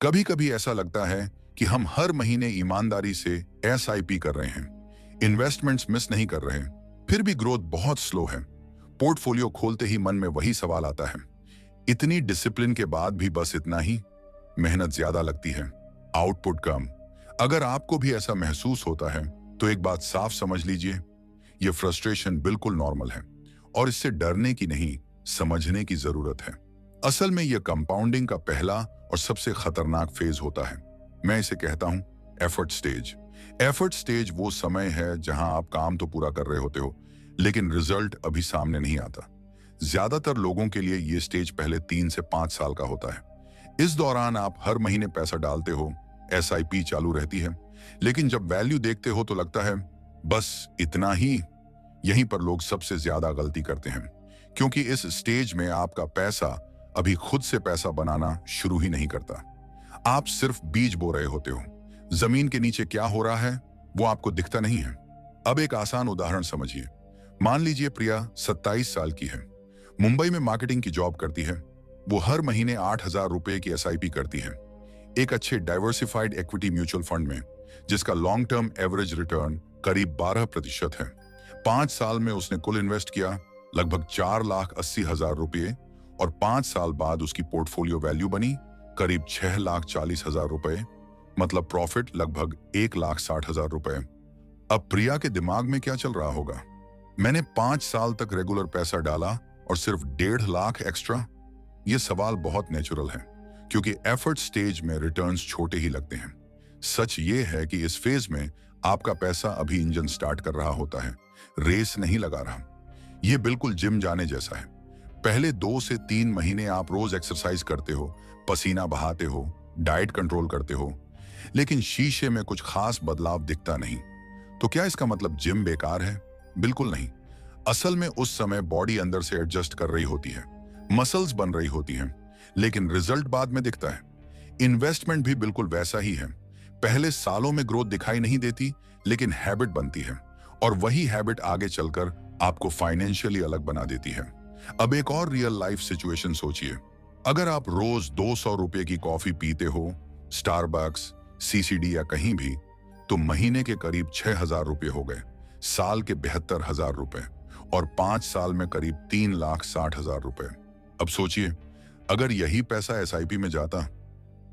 कभी कभी ऐसा लगता है कि हम हर महीने ईमानदारी से एसआईपी कर रहे हैं, इन्वेस्टमेंट्स मिस नहीं कर रहे, फिर भी ग्रोथ बहुत स्लो है। पोर्टफोलियो खोलते ही मन में वही सवाल आता है, इतनी डिसिप्लिन के बाद भी बस इतना ही, मेहनत ज्यादा लगती है, आउटपुट कम। अगर आपको भी ऐसा महसूस होता है तो एक बात साफ समझ लीजिए, ये फ्रस्ट्रेशन बिल्कुल नॉर्मल है और इससे डरने की नहीं, समझने की जरूरत है। असल में यह कंपाउंडिंग का पहला और सबसे खतरनाक फेज होता है। मैं इसे कहता हूं एफर्ट स्टेज। एफर्ट स्टेज वो समय है जहां आप काम तो पूरा कर रहे होते हो, लेकिन रिजल्ट अभी सामने नहीं आता। ज्यादातर लोगों के लिए ये स्टेज पहले 3 से 5 साल का होता है। इस दौरान आप हर महीने पैसा डालते हो, एसआईपी चालू रहती है, लेकिन जब वैल्यू देखते हो तो लगता है बस इतना ही। यहीं पर लोग सबसे ज्यादा गलती करते हैं, क्योंकि इस स्टेज में आपका पैसा अभी खुद से पैसा बनाना शुरू ही नहीं करता। आप सिर्फ बीज बो रहे होते हो, जमीन के नीचे क्या हो रहा है वो आपको दिखता नहीं है। अब एक आसान उदाहरण समझिए। मान लीजिए प्रिया 27 साल की है, मुंबई में मार्केटिंग की जॉब करती है। वो हर महीने 8,000 रुपए की एसआईपी करती है, एक अच्छे डाइवर्सिफाइड इक्विटी म्यूचुअल फंड में, जिसका लॉन्ग टर्म एवरेज रिटर्न करीब 12% है। 5 साल में उसने कुल इन्वेस्ट किया लगभग 4,80,000 रुपये और 5 साल बाद उसकी पोर्टफोलियो वैल्यू बनी करीब 6,40,000 रुपए, मतलब प्रॉफिट लगभग 1,60,000 रुपए। अब प्रिया के दिमाग में क्या चल रहा होगा? मैंने 5 साल तक रेगुलर पैसा डाला और सिर्फ 1.5 लाख एक्स्ट्रा। ये सवाल बहुत नेचुरल है, क्योंकि एफर्ट स्टेज में रिटर्न्स छोटे ही लगते हैं। सच ये है कि इस फेज में आपका पैसा अभी इंजन स्टार्ट कर रहा होता है, रेस नहीं लगा रहा। ये बिल्कुल जिम जाने जैसा है। पहले 2 से 3 महीने आप रोज एक्सरसाइज करते हो, पसीना बहाते हो, डाइट कंट्रोल करते हो, लेकिन शीशे में कुछ खास बदलाव दिखता नहीं। तो क्या इसका मतलब जिम बेकार है? बिल्कुल नहीं। असल में उस समय बॉडी अंदर से एडजस्ट कर रही होती है, मसल्स बन रही होती हैं, लेकिन रिजल्ट बाद में दिखता है। इन्वेस्टमेंट भी बिल्कुल वैसा ही है। पहले सालों में ग्रोथ दिखाई नहीं देती, लेकिन हैबिट बनती है, और वही हैबिट आगे चलकर आपको फाइनेंशियली अलग बना देती है। अब एक और रियल लाइफ सिचुएशन सोचिए। अगर आप रोज 200 रुपए की कॉफी पीते हो, स्टारबक्स, सीसीडी या कहीं भी, तो महीने के करीब 6,000 रुपए हो गए, साल के 72,000 रुपए, और 5 साल में करीब 3,60,000 रुपए। अब सोचिए, अगर यही पैसा एसआईपी में जाता,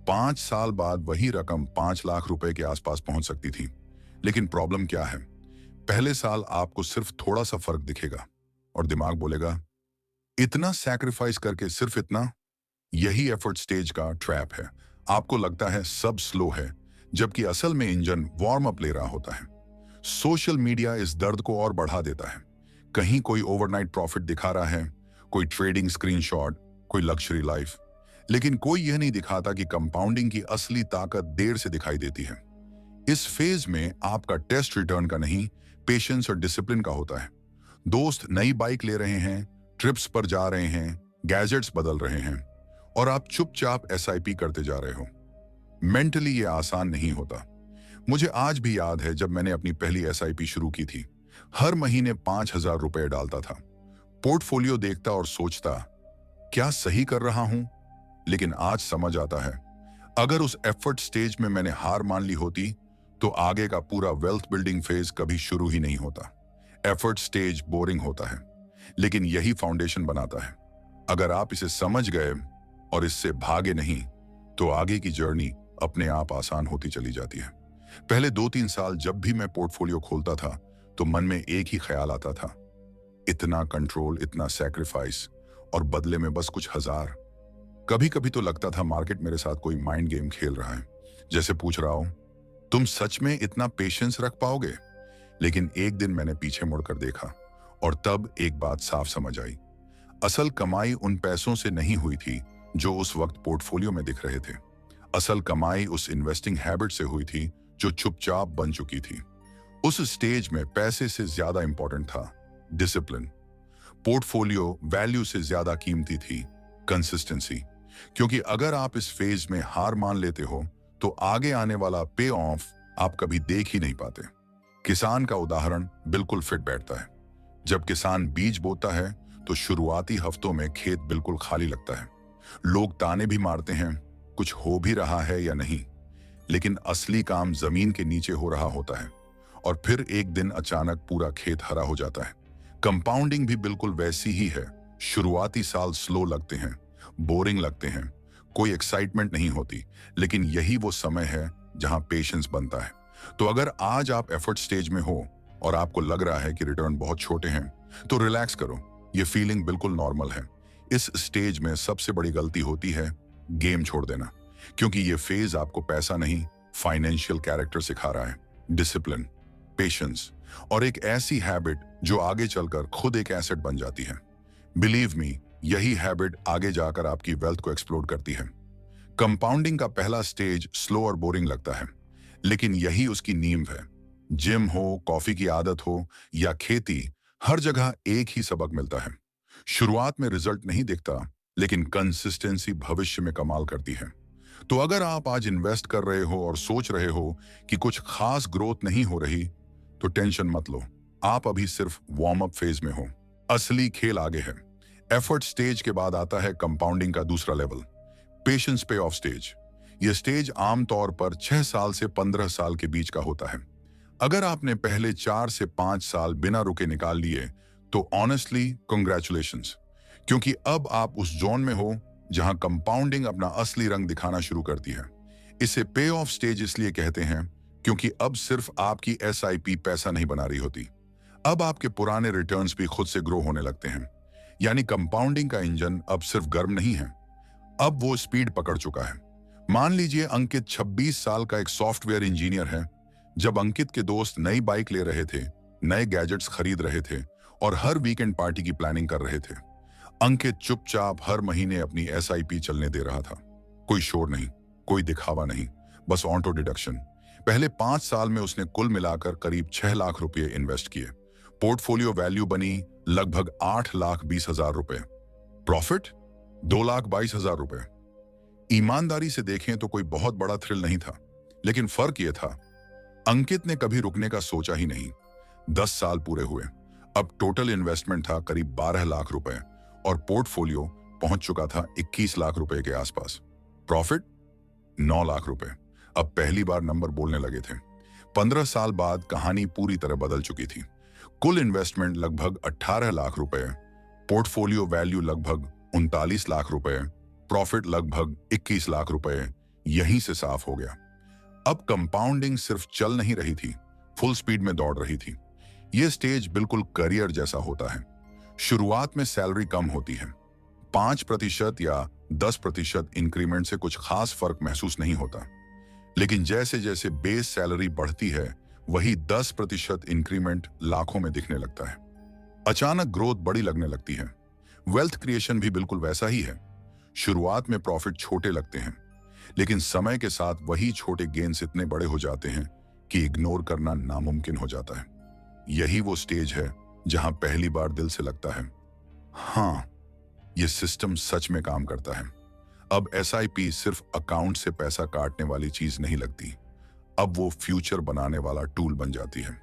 5 साल बाद वही रकम 5 लाख रुपए के आसपास पहुंच सकती थी। लेकिन प्रॉब्लम क्या है? पहले साल आपको सिर्फ थोड़ा सा फर्क दिखेगा और दिमाग बोलेगा, इतना सैक्रिफाइस करके सिर्फ इतना। यही एफर्ट स्टेज का ट्रैप है। आपको लगता है सब स्लो है, जबकि असल में इंजन वार्म अप ले रहा होता है। सोशल मीडिया इस दर्द को और बढ़ा देता है। कहीं कोई ओवरनाइट प्रॉफिट दिखा रहा है, कोई ट्रेडिंग स्क्रीनशॉट, कोई लग्जरी लाइफ, लेकिन कोई यह नहीं दिखाता कि कंपाउंडिंग की असली ताकत देर से दिखाई देती है। इस फेज में आपका टेस्ट रिटर्न का नहीं, पेशेंस और डिसिप्लिन का होता है। दोस्त नई बाइक ले रहे हैं, ट्रिप्स पर जा रहे हैं, गैजेट्स बदल रहे हैं, और आप चुपचाप एसआईपी करते जा रहे हो। मेंटली ये आसान नहीं होता। मुझे आज भी याद है जब मैंने अपनी पहली एसआईपी शुरू की थी। हर महीने 5,000 रुपए डालता था। पोर्टफोलियो देखता और सोचता, क्या सही कर रहा हूं? लेकिन आज समझ आता है, अगर उस एफर्ट स्टेज में मैंने हार मान ली होती, तो आगे का पूरा वेल्थ बिल्डिंग फेज कभी शुरू ही नहीं होता। एफर्ट स्टेज बोरिंग होता है, लेकिन यही फाउंडेशन बनाता है। अगर आप इसे समझ गए और इससे भागे नहीं, तो आगे की जर्नी अपने आप आसान होती चली जाती है। पहले 2-3 साल जब भी मैं पोर्टफोलियो खोलता था, तो मन में एक ही ख्याल आता था, इतना कंट्रोल, इतना सैक्रिफाइस, और बदले में बस कुछ हजार। कभी कभी तो लगता था मार्केट मेरे साथ कोई माइंड गेम खेल रहा है, जैसे पूछ रहा हो, तुम सच में इतना पेशेंस रख पाओगे? लेकिन एक दिन मैंने पीछे मुड़कर देखा, और तब एक बात साफ समझ आई। असल कमाई उन पैसों से नहीं हुई थी जो उस वक्त पोर्टफोलियो में दिख रहे थे। असल कमाई उस इन्वेस्टिंग हैबिट से हुई थी जो चुपचाप बन चुकी थी। उस स्टेज में पैसे से ज्यादा इंपॉर्टेंट था डिसिप्लिन। पोर्टफोलियो वैल्यू से ज्यादा कीमती थी कंसिस्टेंसी। क्योंकि अगर आप इस फेज में हार मान लेते हो, तो आगे आने वाला पे ऑफ आप कभी देख ही नहीं पाते। किसान का उदाहरण बिल्कुल फिट बैठता है। जब किसान बीज बोता है, तो शुरुआती हफ्तों में खेत बिल्कुल खाली लगता है। लोग ताने भी मारते हैं, कुछ हो भी रहा है या नहीं, लेकिन असली काम जमीन के नीचे हो रहा होता है और फिर एक दिन अचानक पूरा खेत हरा हो जाता है। कंपाउंडिंग भी बिल्कुल वैसी ही है। शुरुआती साल स्लो लगते हैं, बोरिंग लगते हैं, कोई एक्साइटमेंट नहीं होती, लेकिन यही वो समय है जहां पेशेंस बनता है। तो अगर आज आप एफर्ट स्टेज में हो और आपको लग रहा है कि रिटर्न बहुत छोटे हैं, तो रिलैक्स करो, ये फीलिंग बिल्कुल नॉर्मल है। इस स्टेज में सबसे बड़ी गलती होती है गेम छोड़ देना, क्योंकि ये फेज आपको पैसा नहीं, फाइनेंशियल कैरेक्टर सिखा रहा है, डिसिप्लिन, पेशेंस और एक ऐसी हैबिट जो आगे चलकर खुद एक एसेट बन जाती है। बिलीव मी, यही हैबिट आगे जाकर आपकी वेल्थ को एक्सप्लोड करती है। कंपाउंडिंग का पहला स्टेज स्लो और बोरिंग लगता है, लेकिन यही उसकी नींव है। जिम हो, कॉफी की आदत हो या खेती, हर जगह एक ही सबक मिलता है। शुरुआत में रिजल्ट नहीं दिखता, लेकिन कंसिस्टेंसी भविष्य में कमाल करती है। तो अगर आप आज इन्वेस्ट कर रहे हो और सोच रहे हो कि कुछ खास ग्रोथ नहीं हो रही, तो टेंशन मत लो, आप अभी सिर्फ वार्म अप फेज में हो। असली खेल आगे है। एफर्ट स्टेज के बाद आता है कंपाउंडिंग का दूसरा लेवल, पेशेंस पे ऑफ स्टेज। यह स्टेज आमतौर पर 6 साल से 15 साल के बीच का होता है। अगर आपने पहले 4 से 5 साल बिना रुके निकाल लिए, तो ऑनेस्टली कंग्रेचुलेशंस, क्योंकि अब आप उस जोन में हो जहां कंपाउंडिंग अपना असली रंग दिखाना शुरू करती है। इसे पे ऑफ स्टेज इसलिए कहते हैं क्योंकि अब सिर्फ आपकी एसआईपी पैसा नहीं बना रही होती, अब आपके पुराने रिटर्न्स भी खुद से ग्रो होने लगते हैं। यानी कंपाउंडिंग का इंजन अब सिर्फ गर्म नहीं है, अब वो स्पीड पकड़ चुका है। मान लीजिए अंकित 26 साल का एक सॉफ्टवेयर इंजीनियर है। जब अंकित के दोस्त नई बाइक ले रहे थे, नए गैजेट्स खरीद रहे थे और हर वीकेंड पार्टी की प्लानिंग कर रहे थे, अंकित चुपचाप हर महीने अपनी एसआईपी चलने दे रहा था। कोई शोर नहीं, कोई दिखावा नहीं, बस ऑटो डिडक्शन। पहले 5 साल में उसने कुल मिलाकर करीब 6 लाख रुपए इन्वेस्ट किए। पोर्टफोलियो वैल्यू बनी लगभग 8,20,000 रुपए। प्रॉफिट 2,22,000 रुपए। ईमानदारी से देखें तो कोई बहुत बड़ा थ्रिल नहीं था, लेकिन फर्क यह था, अंकित ने कभी रुकने का सोचा ही नहीं। 10 साल पूरे हुए, अब टोटल इन्वेस्टमेंट था करीब 12 लाख रुपए और पोर्टफोलियो पहुंच चुका था 21 लाख रुपए के आसपास। प्रॉफिट 9 लाख रुपए। अब पहली बार नंबर बोलने लगे थे। 15 साल बाद कहानी पूरी तरह बदल चुकी थी। कुल इन्वेस्टमेंट लगभग 18 लाख रुपए, पोर्टफोलियो वैल्यू लगभग 39 लाख रुपए, प्रॉफिट लगभग 21 लाख रुपए। यहीं से साफ हो गया, अब कंपाउंडिंग सिर्फ चल नहीं रही थी, फुल स्पीड में दौड़ रही थी। यह स्टेज बिल्कुल करियर जैसा होता है। शुरुआत में सैलरी कम होती है, 5% या 10% इंक्रीमेंट से कुछ खास फर्क महसूस नहीं होता, लेकिन जैसे जैसे बेस सैलरी बढ़ती है, वही 10% इंक्रीमेंट लाखों में दिखने लगता है। अचानक ग्रोथ बड़ी लगने लगती है। वेल्थ क्रिएशन भी बिल्कुल वैसा ही है। शुरुआत में प्रॉफिट छोटे लगते हैं, लेकिन समय के साथ वही छोटे गेन्स इतने बड़े हो जाते हैं कि इग्नोर करना नामुमकिन हो जाता है। यही वो स्टेज है जहां पहली बार दिल से लगता है, हाँ, ये सिस्टम सच में काम करता है। अब एसआईपी सिर्फ अकाउंट से पैसा काटने वाली चीज नहीं लगती, अब वो फ्यूचर बनाने वाला टूल बन जाती है।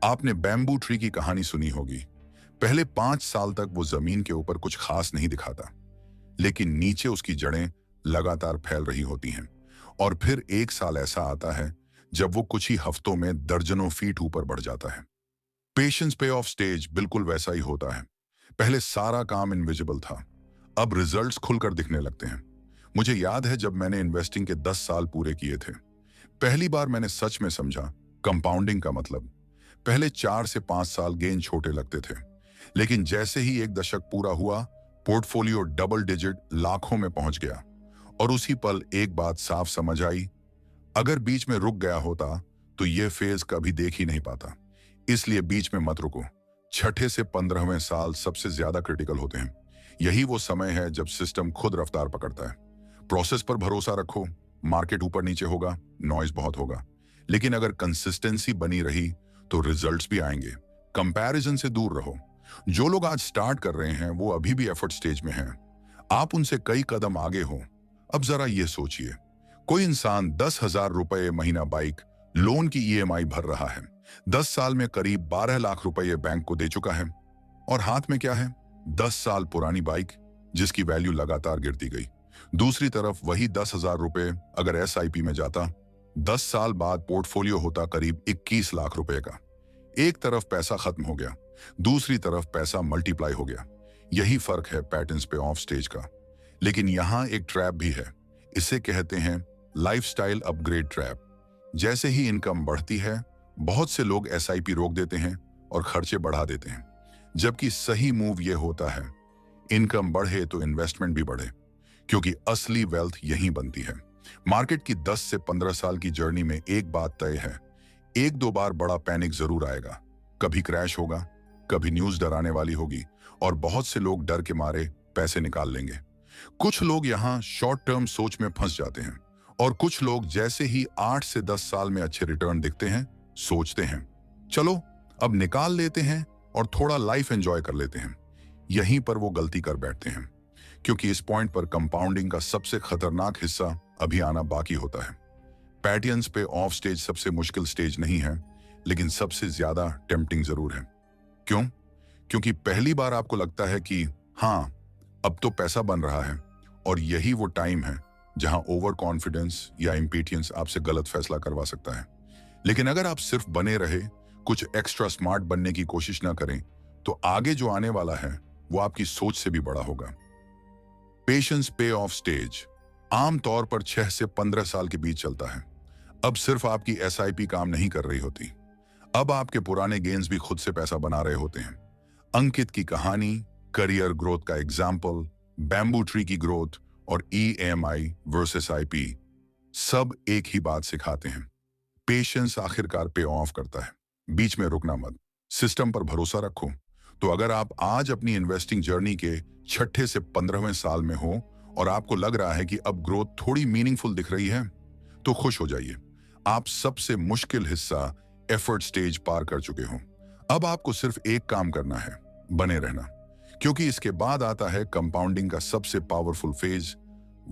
आपने बैम्बू ट्री की कहानी सुनी होगी। पहले 5 साल तक वो जमीन के ऊपर कुछ खास नहीं दिखाता, लेकिन नीचे उसकी जड़ें लगातार फैल रही होती हैं। और फिर एक साल ऐसा आता है जब वो कुछ ही हफ्तों में दर्जनों फीट ऊपर बढ़ जाता है। पेशेंस पे ऑफ स्टेज बिल्कुल वैसा ही होता है। पहले सारा काम इनविजिबल था, अब रिजल्ट्स खुलकर दिखने लगते हैं। मुझे याद है जब मैंने इन्वेस्टिंग के 10 साल पूरे किए थे, पहली बार मैंने सच में समझा कंपाउंडिंग का मतलब। पहले 4 से 5 साल गेन छोटे लगते थे, लेकिन जैसे ही एक दशक पूरा हुआ, पोर्टफोलियो डबल डिजिट लाखों में पहुंच गया। और उसी पल एक बात साफ समझ आई, अगर बीच में रुक गया होता तो यह फेज कभी देख ही नहीं पाता। इसलिए बीच में मत रुको। 6 से 15वें साल सबसे ज्यादा क्रिटिकल होते हैं। यही वो समय है जब सिस्टम खुद रफ्तार पकड़ता है। प्रोसेस पर भरोसा रखो, मार्केट ऊपर नीचे होगा, नॉइज बहुत होगा, लेकिन अगर कंसिस्टेंसी बनी रही तो रिजल्ट्स भी आएंगे। कंपैरिजन से दूर रहो। जो लोग आज स्टार्ट कर रहे हैं वो अभी भी एफर्ट स्टेज में हैं। आप उनसे कई कदम आगे हो। अब जरा ये सोचिए, कोई इंसान 10,000 रुपए महीना बाइक लोन की ईएमआई भर रहा है, 10 साल में करीब 12 लाख रुपए बैंक को दे चुका है, और हाथ में क्या है? 10 साल पुरानी बाइक जिसकी वैल्यू लगातार गिरती गई। दूसरी तरफ वही 10,000 रुपए अगर एसआईपी में जाता, 10 साल बाद पोर्टफोलियो होता करीब 21 लाख रुपए का। एक तरफ पैसा खत्म हो गया, दूसरी तरफ पैसा मल्टीप्लाई हो गया। यही फर्क है पैटर्न्स पे ऑफ स्टेज का। लेकिन यहां एक ट्रैप भी है। इसे कहते हैं लाइफस्टाइल अपग्रेड ट्रैप। जैसे ही इनकम बढ़ती है, बहुत से लोग एसआईपी रोक देते हैं और खर्चे बढ़ा देते हैं। जबकि सही मूव यह होता है, इनकम बढ़े तो इन्वेस्टमेंट भी बढ़े, क्योंकि असली वेल्थ यहीं बनती है। मार्केट की 10 से 15 साल की जर्नी में एक बात तय है, एक दो बार बड़ा पैनिक जरूर आएगा। कभी क्रैश होगा, कभी न्यूज डराने वाली होगी और बहुत से लोग डर के मारे पैसे निकाल लेंगे। कुछ लोग यहाँ शॉर्ट टर्म सोच में फंस जाते हैं और कुछ लोग जैसे ही 8 से 10 साल में अच्छे रिटर्न दिखते हैं, सोचते हैं चलो अब निकाल लेते हैं और थोड़ा लाइफ एंजॉय कर लेते हैं। यहीं पर वो गलती कर बैठते हैं, क्योंकि इस पॉइंट पर कंपाउंडिंग का सबसे खतरनाक हिस्सा अभी आना बाकी होता है। पैटर्न्स पे ऑफ स्टेज सबसे मुश्किल स्टेज नहीं है, लेकिन सबसे ज्यादा टेम्पटिंग जरूर है। क्यों? क्योंकि पहली बार आपको लगता है कि हाँ, अब तो पैसा बन रहा है, और यही वो टाइम है जहां ओवर कॉन्फिडेंस या इम्पेटियंस आपसे गलत फैसला करवा सकता है। लेकिन अगर आप सिर्फ बने रहे, कुछ एक्स्ट्रा स्मार्ट बनने की कोशिश ना करें, तो आगे जो आने वाला है वो आपकी सोच से भी बड़ा होगा। पेशेंस पे ऑफ स्टेज आमतौर पर 6 से 15 साल के बीच चलता है। अब सिर्फ आपकी एसआईपी काम नहीं कर रही होती, अब आपके पुराने गेन्स भी खुद से पैसा बना रहे होते हैं। अंकित की कहानी, करियर ग्रोथ का एग्जाम्पल, बैम्बू ट्री की ग्रोथ और ईएमआई वर्सेस आईपी, सब एक ही बात सिखाते हैं। पेशेंस आखिरकार पे ऑफ करता है। बीच में रुकना मत, सिस्टम पर भरोसा रखो। तो अगर आप आज अपनी इन्वेस्टिंग जर्नी के 6ठे से 15वें साल में हो और आपको लग रहा है कि अब ग्रोथ थोड़ी मीनिंगफुल दिख रही है, तो खुश हो जाइए। आप सबसे मुश्किल हिस्सा एफर्ट स्टेज पार कर चुके हो। अब आपको सिर्फ एक काम करना है, बने रहना, क्योंकि इसके बाद आता है कंपाउंडिंग का सबसे powerful phase,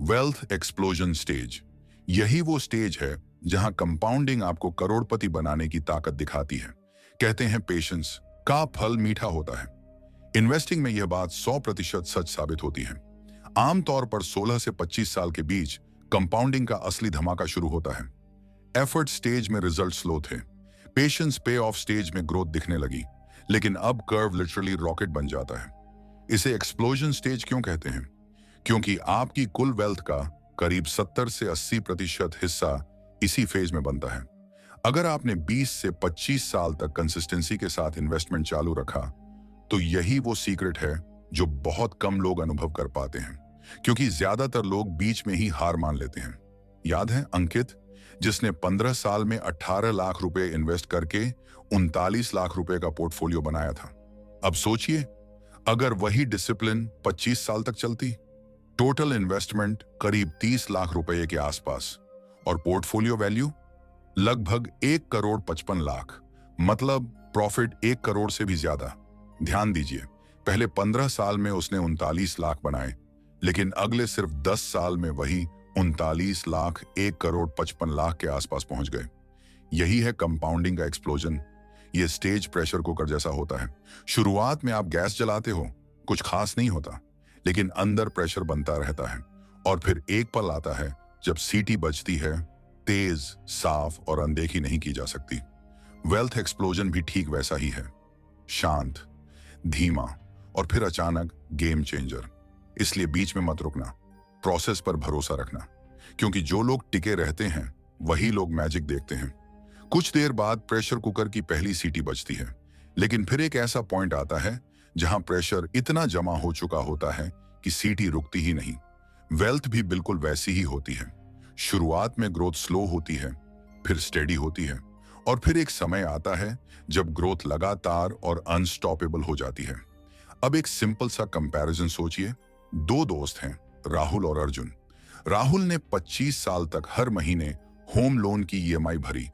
wealth explosion stage. यही वो स्टेज है जहां कंपाउंडिंग आपको करोड़पति बनाने की ताकत दिखाती है। कहते हैं पेशेंस का फल मीठा होता है। इन्वेस्टिंग में यह बात 100% सच साबित होती है। आमतौर पर 16 से 25 साल के बीच कंपाउंडिंग का असली धमाका शुरू होता है। एफर्ट स्टेज में रिजल्ट स्लो थे, पेशेंस पे ऑफ स्टेज में ग्रोथ दिखने लगी, लेकिन अब कर्व लिटरली रॉकेट बन जाता है। इसे एक्सप्लोजन स्टेज क्यों कहते हैं? क्योंकि आपकी कुल वेल्थ का करीब 70 से 80% हिस्सा इसी फेज में बनता है। अगर आपने 20 से 25 साल तक कंसिस्टेंसी के साथ इन्वेस्टमेंट चालू रखा, तो यही वो सीक्रेट है जो बहुत कम लोग अनुभव कर पाते हैं, क्योंकि ज्यादातर लोग बीच में ही हार मान लेते हैं। याद है अंकित, जिसने 15 साल में 18 लाख रुपए इन्वेस्ट करके 39 लाख रुपए का पोर्टफोलियो बनाया था। अब सोचिए, अगर वही डिसिप्लिन 25 साल तक चलती, टोटल इन्वेस्टमेंट करीब 30 लाख रुपए के आसपास और पोर्टफोलियो वैल्यू लगभग 1 करोड़ 55 लाख, मतलब प्रॉफिट 1 करोड़ से भी ज्यादा। ध्यान दीजिए, पहले 15 साल में उसने 39 लाख बनाए, लेकिन अगले सिर्फ 10 साल में वही 39 लाख 1 करोड़ 55 लाख के आसपास पहुंच गए। यही है कंपाउंडिंग का एक्सप्लोजन। ये स्टेज प्रेशर कुकर जैसा होता है। शुरुआत में आप गैस जलाते हो, कुछ खास नहीं होता, लेकिन अंदर प्रेशर बनता रहता है, और फिर एक पल आता है जब सीटी बजती है, तेज, साफ और अनदेखी नहीं की जा सकती। वेल्थ एक्सप्लोजन भी ठीक वैसा ही है, शांत, धीमा और फिर अचानक गेम चेंजर। इसलिए बीच में मत रुकना, प्रोसेस पर भरोसा रखना, क्योंकि जो लोग टिके रहते हैं वही लोग मैजिक देखते हैं। कुछ देर बाद प्रेशर कुकर की पहली सीटी बजती है, लेकिन फिर एक ऐसा पॉइंट आता है जहां प्रेशर इतना जमा हो चुका होता है कि सीटी रुकती ही नहीं। वेल्थ भी बिल्कुल वैसी ही होती है। शुरुआत में ग्रोथ स्लो होती है, फिर स्टेडी होती है, और फिर एक समय आता है जब ग्रोथ लगातार और अनस्टॉपेबल हो जाती है। अब एक सिंपल सा कंपैरिजन सोचिए। 2 दोस्त हैं, राहुल और अर्जुन। राहुल ने 25 साल तक हर महीने होम लोन की ईएमआई भरी।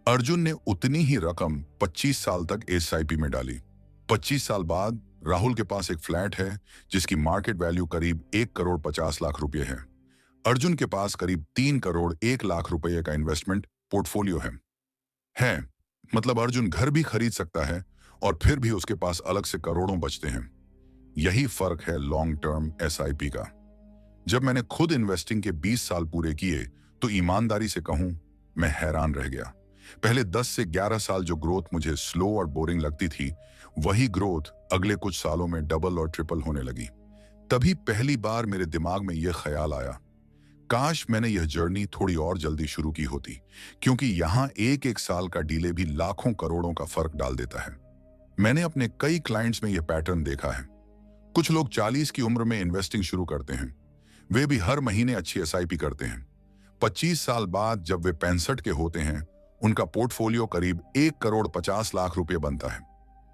अर्जुन ने उतनी ही रकम 25 साल तक एसआईपी में डाली। 25 साल बाद राहुल के पास एक फ्लैट है जिसकी मार्केट वैल्यू करीब 1 करोड़ 50 लाख रुपए है। अर्जुन के पास करीब 3 करोड़ 1 लाख रुपए का इन्वेस्टमेंट पोर्टफोलियो है। मतलब अर्जुन घर भी खरीद सकता है और फिर भी उसके पास अलग से करोड़ों बचते हैं। यही फर्क है लॉन्ग टर्म एसआईपी का। जब मैंने खुद इन्वेस्टिंग के 20 साल पूरे किए तो ईमानदारी से कहूं, मैं हैरान रह गया। पहले 10 से 11 साल जो ग्रोथ मुझे स्लो और बोरिंग लगती थी, वही ग्रोथ अगले कुछ सालों में डबल और ट्रिपल होने लगी। तभी पहली बार मेरे दिमाग में यह ख्याल आया, काश मैंने यह जर्नी थोड़ी और जल्दी शुरू की होती, क्योंकि यहां एक एक साल का डीले भी लाखों करोड़ों का फर्क डाल देता है। मैंने अपने कई क्लाइंट्स में यह पैटर्न देखा है। कुछ लोग 40 की उम्र में इन्वेस्टिंग शुरू करते हैं, वे भी हर महीने अच्छी एसआईपी करते हैं। 25 साल बाद जब वे 65 के होते हैं, उनका पोर्टफोलियो करीब 1 करोड़ 50 लाख रुपए बनता है।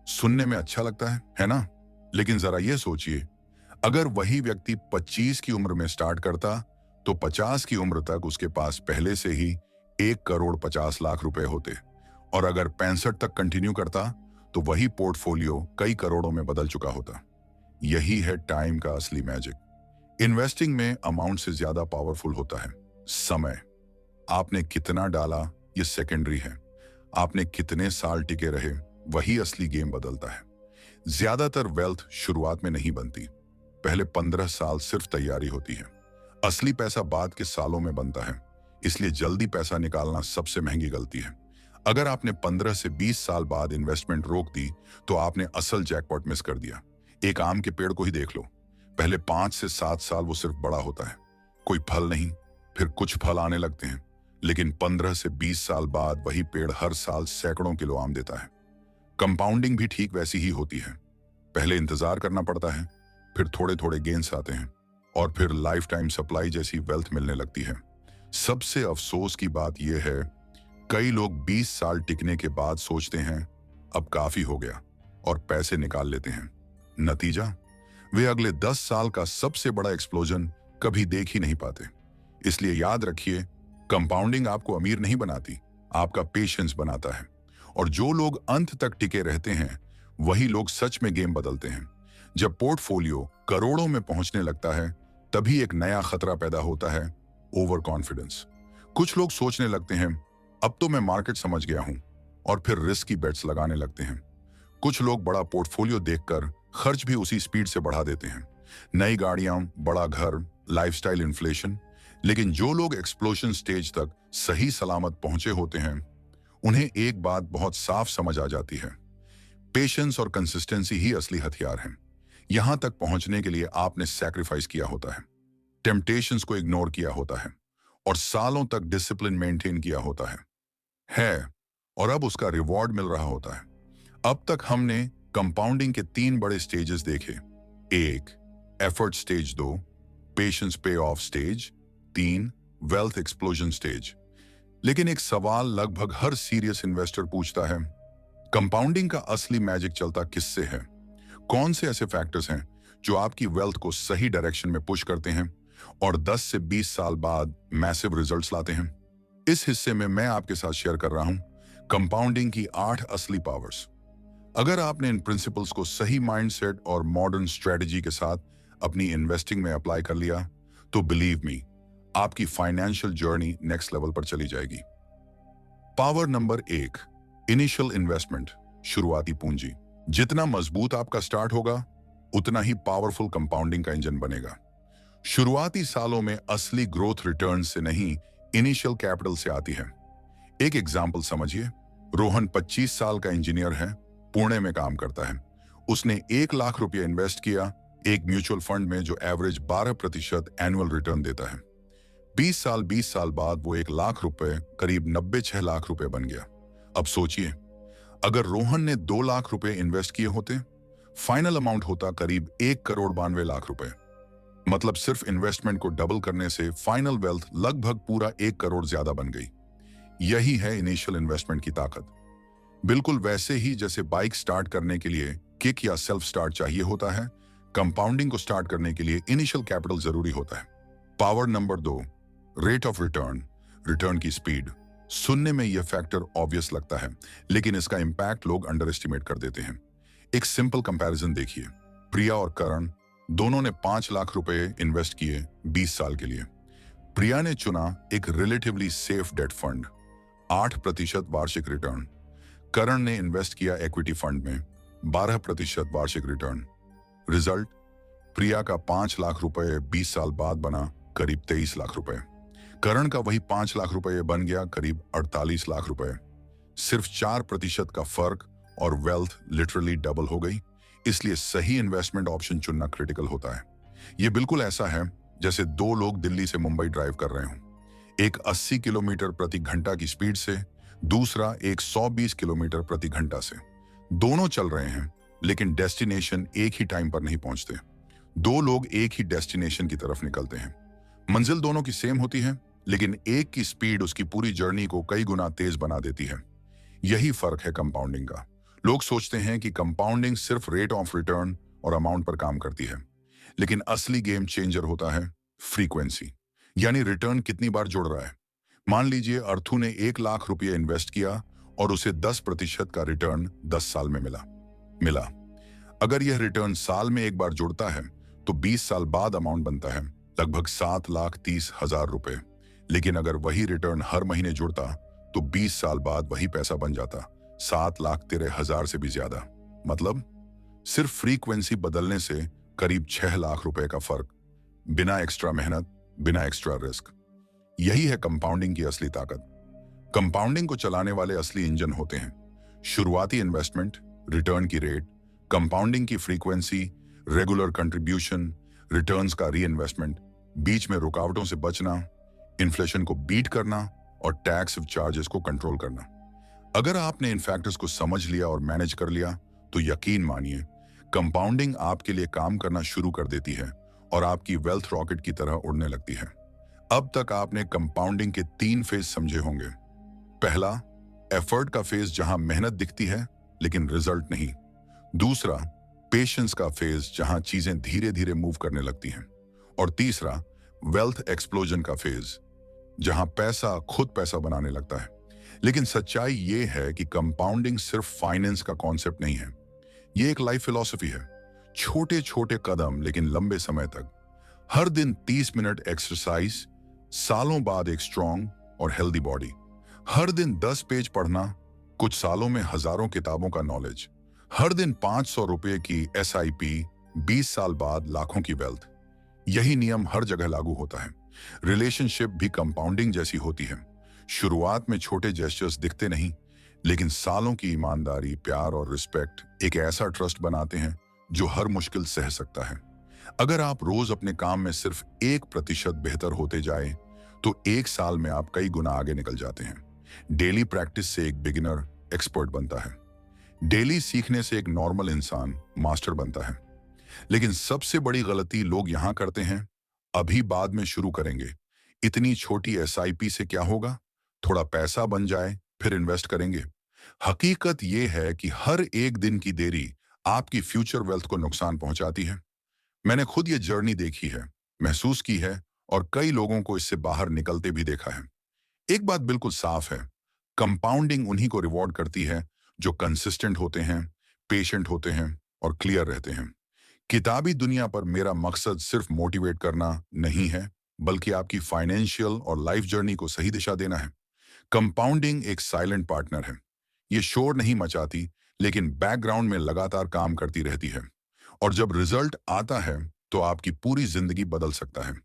सुनने में अच्छा लगता है ना? लेकिन जरा यह सोचिए, अगर वही व्यक्ति 25 की उम्र में स्टार्ट करता तो 50 की उम्र तक उसके पास पहले से ही 1 करोड़ 50 लाख रुपए होते, और अगर 65 तक कंटिन्यू करता तो वही पोर्टफोलियो कई करोड़ों में बदल चुका होता। यही है टाइम का असली मैजिक। इन्वेस्टिंग में अमाउंट से ज्यादा पावरफुल होता है समय। आपने कितना डाला ये सेकेंडरी है, आपने कितने साल टिके रहे वही असली गेम बदलता है। ज्यादातर वेल्थ शुरुआत में नहीं बनती, पहले 15 साल सिर्फ तैयारी होती है। असली पैसा बाद के सालों में बनता है, इसलिए जल्दी पैसा निकालना सबसे महंगी गलती है। अगर आपने 15 से 20 साल बाद इन्वेस्टमेंट रोक दी तो आपने असल जैकपॉट मिस कर दिया। एक आम के पेड़ को ही देख लो, पहले 5 से 7 साल वो सिर्फ बड़ा होता है, कोई फल नहीं, फिर कुछ फल आने लगते हैं, लेकिन 15 से 20 साल बाद वही पेड़ हर साल सैकड़ों किलो आम देता है। कंपाउंडिंग भी ठीक वैसी ही होती है। पहले इंतजार करना पड़ता है, फिर थोड़े थोड़े गेन्स आते हैं, और फिर लाइफ टाइम सप्लाई जैसी वेल्थ मिलने लगती है। सबसे अफसोस की बात यह है, कई लोग 20 साल टिकने के बाद सोचते हैं अब काफी हो गया, और पैसे निकाल लेते हैं। नतीजा, वे अगले 10 साल का सबसे बड़ा एक्सप्लोजन कभी देख ही नहीं पाते। इसलिए याद रखिए, कंपाउंडिंग आपको अमीर नहीं बनाती, आपका पेशेंस बनाता है। और जो लोग अंत तक टिके रहते हैं वही लोग सच में गेम बदलते हैं। जब पोर्टफोलियो करोड़ों में पहुंचने लगता है, तभी एक नया खतरा पैदा होता है, ओवर कॉन्फिडेंस। कुछ लोग सोचने लगते हैं अब तो मैं मार्केट समझ गया हूं, और फिर रिस्की बेट्स लगाने लगते हैं। कुछ लोग बड़ा पोर्टफोलियो देखकर खर्च भी उसी स्पीड से बढ़ा देते हैं, नई गाड़ियां, बड़ा घर, लाइफस्टाइल इन्फ्लेशन। लेकिन जो लोग एक्सप्लोजन स्टेज तक सही सलामत पहुंचे होते हैं, उन्हें एक बात बहुत साफ समझ आ जाती है, पेशेंस और कंसिस्टेंसी ही असली हथियार हैं। यहां तक पहुंचने के लिए आपने सैक्रिफाइस किया होता है, टेम्पटेशंस को इग्नोर किया होता है, और सालों तक डिसिप्लिन मेंटेन किया होता है, और अब उसका रिवॉर्ड मिल रहा होता है। अब तक हमने कंपाउंडिंग के 3 बड़े स्टेजेस देखे। 1 एफर्ट स्टेज, 2 पेशेंस पे of stage, 3 wealth explosion stage. लेकिन एक सवाल लगभग हर सीरियस इन्वेस्टर पूछता है, कंपाउंडिंग का असली मैजिक चलता किससे है? कौन से ऐसे फैक्टर्स हैं जो आपकी वेल्थ को सही डायरेक्शन में पुश करते हैं और 10 से 20 साल बाद मैसिव रिजल्ट्स लाते हैं? इस हिस्से में मैं आपके साथ शेयर कर रहा हूं कंपाउंडिंग की 8 असली पावर्स। अगर आपने इन प्रिंसिपल्स को सही माइंडसेट और मॉडर्न स्ट्रेटजी के साथ अपनी इन्वेस्टिंग में अप्लाई कर लिया, तो बिलीव मी, आपकी फाइनेंशियल जर्नी नेक्स्ट लेवल पर चली जाएगी। पावर नंबर 1, इनिशियल इन्वेस्टमेंट, शुरुआती पूंजी। जितना मजबूत आपका स्टार्ट होगा, उतना ही पावरफुल कंपाउंडिंग का इंजन बनेगा। शुरुआती सालों में असली ग्रोथ रिटर्न से नहीं, इनिशियल कैपिटल से आती है। एक एग्जाम्पल समझिए, रोहन 25 साल का इंजीनियर है, पुणे में काम करता है। उसने 1 लाख रुपया इन्वेस्ट किया एक म्यूचुअल फंड में जो एवरेज 12% एनुअल रिटर्न देता है। 20 साल बाद वो 1 लाख रुपए करीब 96 लाख रुपए बन गया। अब सोचिए, अगर रोहन ने 2 लाख रुपए इन्वेस्ट किए होते, फाइनल अमाउंट होता करीब 1 करोड़ 92 लाख रुपए। मतलब सिर्फ इन्वेस्टमेंट को डबल करने से फाइनल वेल्थ लगभग पूरा 1 करोड़ ज्यादा बन गई। यही है इनिशियल इन्वेस्टमेंट की ताकत। बिल्कुल वैसे ही जैसे बाइक स्टार्ट करने के लिए किक या सेल्फ स्टार्ट चाहिए होता है, कंपाउंडिंग को स्टार्ट करने के लिए इनिशियल कैपिटल जरूरी होता है। Power number 2, rate of return, return की स्पीड। सुनने में यह फैक्टर ऑब्वियस लगता है, लेकिन इसका इंपैक्ट लोग अंडर एस्टिमेट कर देते हैं। एक सिंपल कंपैरिजन देखिए, प्रिया और करण दोनों ने 5 लाख रुपए इन्वेस्ट किए 20 साल के लिए। प्रिया ने चुना एक रिलेटिवली सेफ डेट फंड, 8% वार्षिक रिटर्न। करण ने इन्वेस्ट किया इक्विटी फंड में, 12% वार्षिक रिटर्न। रिजल्ट, प्रिया का 5 लाख रुपए 20 साल बाद बना करीब 23 लाख रुपए। करण का वही 5 लाख रुपए बन गया करीब 48 लाख रुपए। सिर्फ 4% का फर्क और वेल्थ लिटरली डबल हो गई। इसलिए सही इन्वेस्टमेंट ऑप्शन चुनना क्रिटिकल होता है। यह बिल्कुल ऐसा है जैसे दो लोग दिल्ली से मुंबई ड्राइव कर रहे हों। एक 80 किलोमीटर प्रति घंटा की स्पीड से, दूसरा एक 120 किलोमीटर प्रति घंटा से। दोनों चल रहे हैं लेकिन डेस्टिनेशन एक ही टाइम पर नहीं पहुंचते। दो लोग एक ही डेस्टिनेशन की तरफ निकलते हैं। मंजिल दोनों की सेम होती है लेकिन एक की स्पीड उसकी पूरी जर्नी को कई गुना तेज बना देती है। यही फर्क है कंपाउंडिंग का। लोग सोचते हैं कि कंपाउंडिंग सिर्फ रेट ऑफ रिटर्न और अमाउंट पर काम करती है, लेकिन असली गेम चेंजर होता है फ्रीक्वेंसी, यानी रिटर्न कितनी बार जुड़ रहा है। मान लीजिए अर्थू ने 1 लाख रुपये इन्वेस्ट किया और उसे 10% का रिटर्न 10 साल में मिला। अगर यह रिटर्न साल में एक बार जुड़ता है तो 20 साल बाद अमाउंट बनता है लगभग 7,30,000 रुपए। लेकिन अगर वही रिटर्न हर महीने जुड़ता तो 20 साल बाद वही पैसा बन जाता 7,13,000 से भी ज्यादा। मतलब सिर्फ फ्रीक्वेंसी बदलने से करीब 6 लाख रुपए का फर्क, बिना एक्स्ट्रा मेहनत, बिना एक्स्ट्रा रिस्क। यही है कंपाउंडिंग की असली ताकत। कंपाउंडिंग को चलाने वाले असली इंजन होते हैं शुरुआती इन्वेस्टमेंट, रिटर्न की रेट, कंपाउंडिंग की फ्रीक्वेंसी, रेगुलर कंट्रीब्यूशन, रिटर्न्स का री इन्वेस्टमेंट, बीच में रुकावटों से बचना, इन्फ्लेशन को बीट करना और टैक्स चार्जेस को कंट्रोल करना। अगर आपने इन फैक्टर्स को समझ लिया और मैनेज कर लिया तो यकीन मानिए कंपाउंडिंग आपके लिए काम करना शुरू कर देती है और आपकी वेल्थ रॉकेट की तरह उड़ने लगती है। अब तक आपने कंपाउंडिंग के 3 फेज समझे होंगे। पहला, एफर्ट का फेज जहां मेहनत दिखती है लेकिन रिजल्ट नहीं। दूसरा, पेशेंस का फेज जहां चीजें धीरे धीरे मूव करने लगती हैं। और तीसरा, वेल्थ एक्सप्लोजन का फेज जहां पैसा खुद पैसा बनाने लगता है। लेकिन सच्चाई ये है कि कंपाउंडिंग सिर्फ फाइनेंस का कॉन्सेप्ट नहीं है, ये एक लाइफ फिलॉसफी है। छोटे छोटे कदम लेकिन लंबे समय तक, हर दिन 30 मिनट एक्सरसाइज, सालों बाद एक स्ट्रॉन्ग और हेल्दी बॉडी। हर दिन 10 पेज पढ़ना, कुछ सालों में हजारों किताबों का नॉलेज। हर दिन 500 रुपए की SIP, 20 साल बाद लाखों की वेल्थ। यही नियम हर जगह लागू होता है। रिलेशनशिप भी कंपाउंडिंग जैसी होती है। शुरुआत में छोटे जेस्चर्स दिखते नहीं, लेकिन सालों की ईमानदारी, प्यार और रिस्पेक्ट एक ऐसा ट्रस्ट बनाते हैं जो हर मुश्किल सह सकता है। अगर आप रोज अपने काम में सिर्फ 1% बेहतर होते जाए तो 1 साल में आप कई गुना आगे निकल जाते हैं। डेली प्रैक्टिस से एक बिगिनर एक्सपर्ट बनता है। डेली सीखने से एक नॉर्मल इंसान मास्टर बनता है। लेकिन सबसे बड़ी गलती लोग यहां करते हैं, अभी बाद में शुरू करेंगे। इतनी छोटी SIP से क्या होगा, थोड़ा पैसा बन जाए फिर इन्वेस्ट करेंगे। हकीकत यह है कि हर एक दिन की देरी आपकी फ्यूचर वेल्थ को नुकसान पहुंचाती है। मैंने खुद ये जर्नी देखी है, महसूस की है और कई लोगों को इससे बाहर निकलते भी देखा है। एक बात बिल्कुल साफ है, कंपाउंडिंग उन्हीं को रिवॉर्ड करती है जो कंसिस्टेंट होते हैं, पेशेंट होते हैं और क्लियर रहते हैं। किताबी दुनिया पर मेरा मकसद सिर्फ मोटिवेट करना नहीं है, बल्कि आपकी फाइनेंशियल और लाइफ जर्नी को सही दिशा देना है। कंपाउंडिंग एक साइलेंट पार्टनर है। ये शोर नहीं मचाती, लेकिन बैकग्राउंड में लगातार काम करती रहती है। और जब रिजल्ट आता है तो आपकी पूरी जिंदगी बदल सकता है।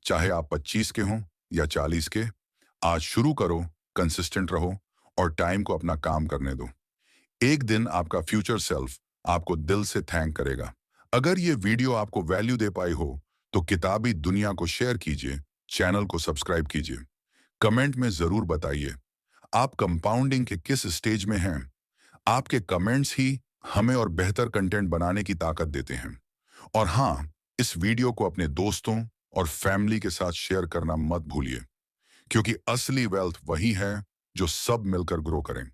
चाहे आप 25 के हों या 40 के, आज शुरू करो, कंसिस्टेंट रहो और टाइम को अपना काम करने दो। एक दिन आपका फ्यूचर सेल्फ आपको दिल से थैंक करेगा। अगर ये वीडियो आपको वैल्यू दे पाई हो तो किताबी दुनिया को शेयर कीजिए, चैनल को सब्सक्राइब कीजिए। कमेंट में जरूर बताइए आप कंपाउंडिंग के किस स्टेज में हैं। आपके कमेंट्स ही हमें और बेहतर कंटेंट बनाने की ताकत देते हैं। और हाँ, इस वीडियो को अपने दोस्तों और फैमिली के साथ शेयर करना मत भूलिए, क्योंकि असली वेल्थ वही है जो सब मिलकर ग्रो करें।